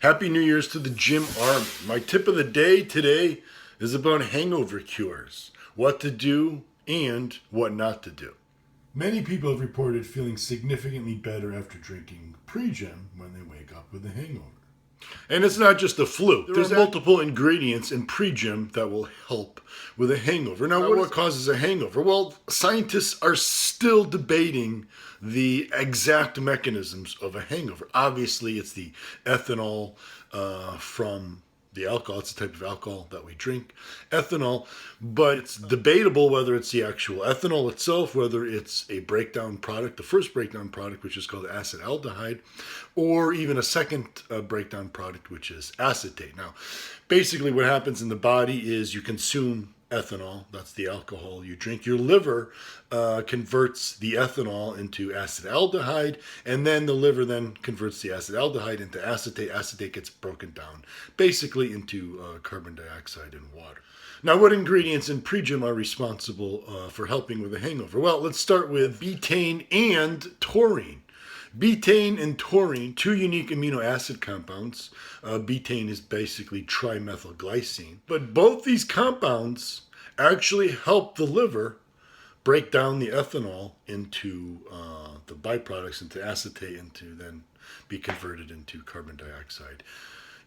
Happy New Year's to the Gym Army. My tip of the day today is about hangover cures, what to do and what not to do. Many people have reported feeling significantly better after drinking Pre JYM when they wake up with a hangover. And it's not just a fluke. There's multiple ingredients in Pre JYM that will help with a hangover. Now, what causes a hangover? Well, scientists are still debating the exact mechanisms of a hangover. Obviously, it's the ethanol from the alcohol. It's the type of alcohol that we drink, ethanol, but it's debatable whether it's the actual ethanol itself, whether it's a breakdown product, the first breakdown product, which is called acetaldehyde, or even a second breakdown product, which is acetate. Now, basically what happens in the body is you consume ethanol, that's the alcohol you drink. Your liver converts the ethanol into acetaldehyde, and then the liver then converts the acetaldehyde into acetate. Acetate gets broken down basically into carbon dioxide and water. Now, what ingredients in Pre JYM are responsible for helping with a hangover? Well, let's start with betaine and taurine. Betaine and taurine, two unique amino acid compounds. Betaine is basically trimethylglycine. But both these compounds actually help the liver break down the ethanol into the byproducts, into acetate, and to then be converted into carbon dioxide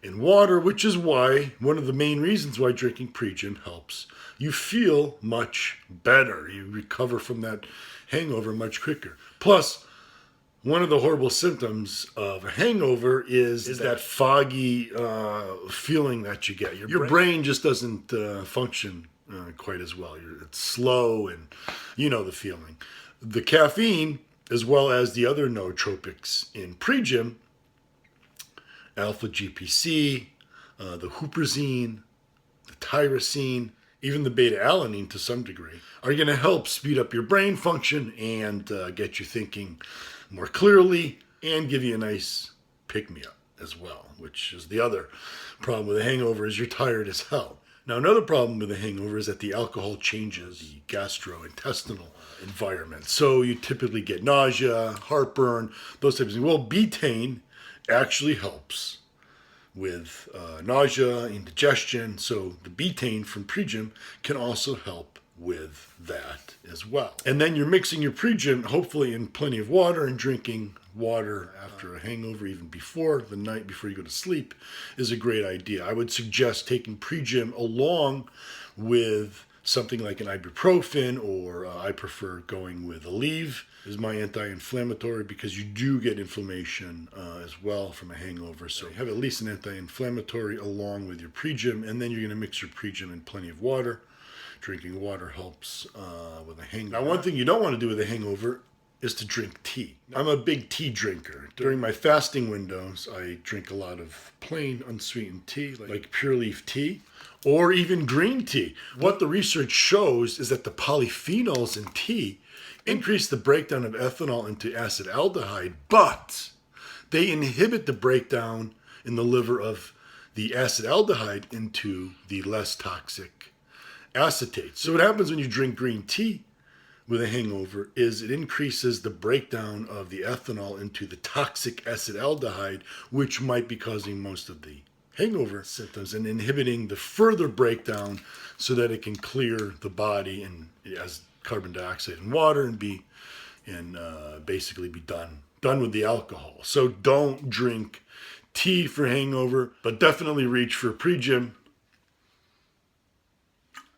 in water, which is why one of the main reasons why drinking Pre JYM helps you feel much better. You recover from that hangover much quicker. Plus, one of the horrible symptoms of a hangover is that foggy feeling that you get. Your brain just doesn't function quite as well. It's slow, and you know the feeling. The caffeine, as well as the other nootropics in Pre JYM, alpha GPC, the Huperzine, the tyrosine, even the beta-alanine to some degree, are going to help speed up your brain function and get you thinking more clearly and give you a nice pick-me-up as well, which is the other problem with a hangover, is you're tired as hell. Now, another problem with a hangover is that the alcohol changes the gastrointestinal environment. So you typically get nausea, heartburn, those types of things. Well, betaine actually helps with nausea, indigestion. So the betaine from Pre JYM can also help with that as well. And then you're mixing your Pre JYM, hopefully in plenty of water, and drinking water after a hangover, even before the night before you go to sleep, is a great idea. I would suggest taking Pre JYM along with something like an ibuprofen, or I prefer going with Aleve is my anti-inflammatory, because you do get inflammation as well from a hangover. So you have at least an anti-inflammatory along with your Pre JYM, and then you're going to mix your Pre JYM in plenty of water. Drinking water helps with a hangover. Now, one thing you don't want to do with a hangover is to drink tea. I'm a big tea drinker. During my fasting windows, I drink a lot of plain unsweetened tea, like pure leaf tea, or even green tea. What the research shows is that the polyphenols in tea increase the breakdown of ethanol into acetaldehyde, but they inhibit the breakdown in the liver of the acetaldehyde into the less toxic acetate. So what happens when you drink green tea with a hangover is it increases the breakdown of the ethanol into the toxic acetaldehyde, which might be causing most of the hangover symptoms and inhibiting the further breakdown so that it can clear the body and as carbon dioxide and water and basically be done with the alcohol. So don't drink tea for hangover, but definitely reach for Pre JYM.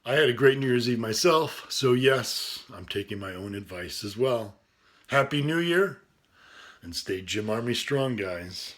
I had a great New Year's Eve myself, so yes, I'm taking my own advice as well. Happy New Year, and stay Gym Army strong, guys.